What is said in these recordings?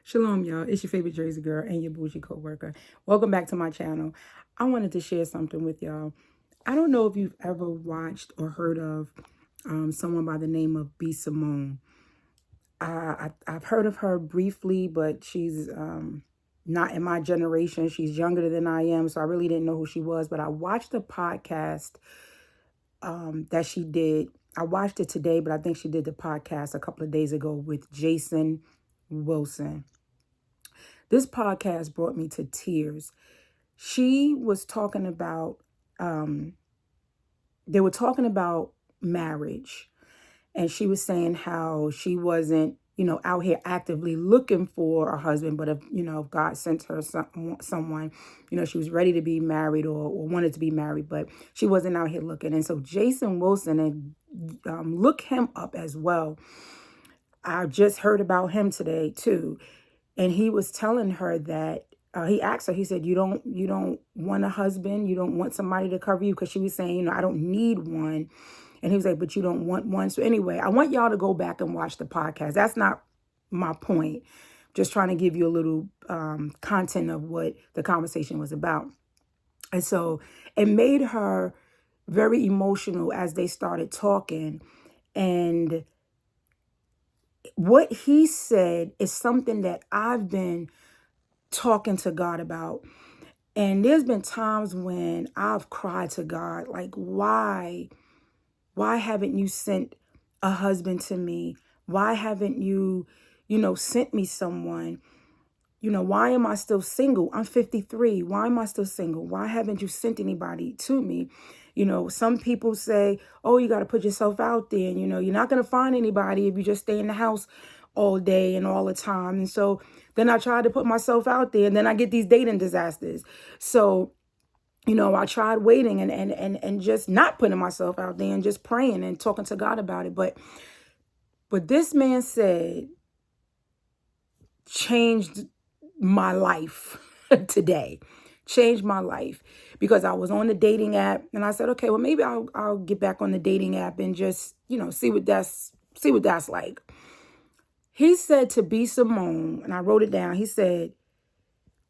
Shalom, y'all. It's your favorite Jersey girl and your bougie co-worker. Welcome back to my channel. I wanted to share something with y'all. I don't know if you've ever watched or heard of someone by the name of Simone. I've heard of her briefly, but she's not in my generation. She's younger than I am, so I really didn't know who she was. But I watched the podcast that she did. I watched it today, but I think she did the podcast a couple of days ago with Jason Wilson. This podcast brought me to tears. She was talking about, they were talking about marriage. And she was saying how she wasn't, out here actively looking for a husband, but if God sent her someone, she was ready to be married or wanted to be married, but she wasn't out here looking. And so Jason Wilson, and look him up as well. I just heard about him today too. And he was telling her that he asked her, he said, you don't want a husband. You don't want somebody to cover you. Because she was saying, I don't need one. And he was like, but you don't want one. So anyway, I want y'all to go back and watch the podcast. That's not my point. Just trying to give you a little content of what the conversation was about. And so it made her very emotional as they started talking. And what he said is something that I've been talking to God about. And there's been times when I've cried to God, like, why haven't you sent a husband to me? Why haven't you, sent me someone? Why am I still single? I'm 53. Why am I still single? Why haven't you sent anybody to me? Some people say, oh, you got to put yourself out there. And, you're not going to find anybody if you just stay in the house all day and all the time. And so then I tried to put myself out there, and then I get these dating disasters. So, I tried waiting and just not putting myself out there and just praying and talking to God about it. But this man said, changed my life today, changed my life, because I was on the dating app and I said, okay, well, maybe I'll get back on the dating app and just, see what that's like. He said to be Simone, and I wrote it down. He said,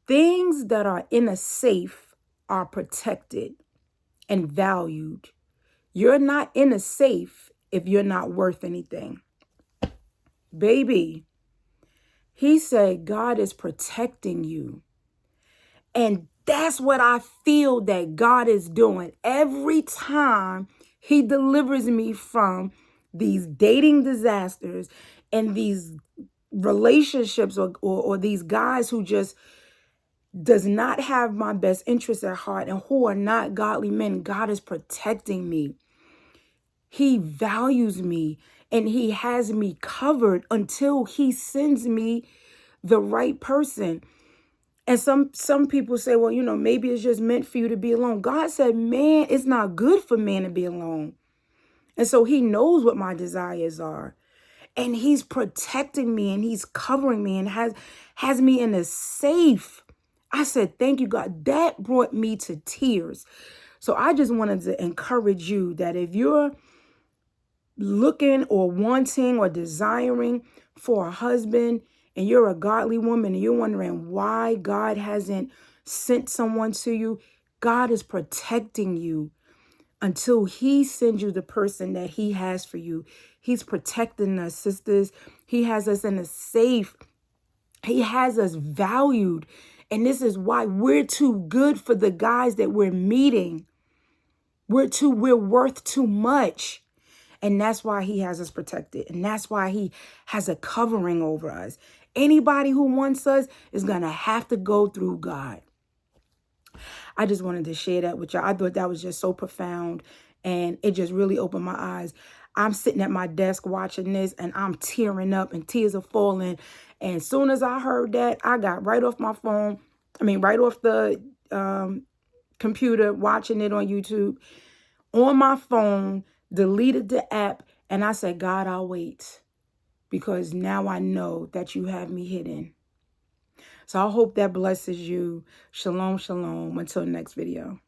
things that are in a safe are protected and valued. You're not in a safe if you're not worth anything. Baby, he said God is protecting you. And that's what I feel that God is doing. Every time he delivers me from these dating disasters and these relationships or these guys who just does not have my best interests at heart and who are not godly men, God is protecting me. He values me and he has me covered until he sends me the right person. And some people say, well, maybe it's just meant for you to be alone. God said, man, it's not good for man to be alone. And so he knows what my desires are. And he's protecting me and he's covering me and has me in a safe. I said, thank you, God. That brought me to tears. So I just wanted to encourage you that if you're looking or wanting or desiring for a husband and you're a godly woman and you're wondering why God hasn't sent someone to you, God is protecting you until he sends you the person that he has for you. He's protecting us, sisters. He has us in a safe. He has us valued. And this is why we're too good for the guys that we're meeting. We're worth too much. And that's why he has us protected. And that's why he has a covering over us. Anybody who wants us is going to have to go through God. I just wanted to share that with y'all. I thought that was just so profound. And it just really opened my eyes. I'm sitting at my desk watching this and I'm tearing up and tears are falling. And as soon as I heard that, I got right off my phone. Right off the computer, watching it on YouTube. On my phone, deleted the app, and I said, God, I'll wait, because now I know that you have me hidden. So I hope that blesses you. Shalom, shalom. Until next video.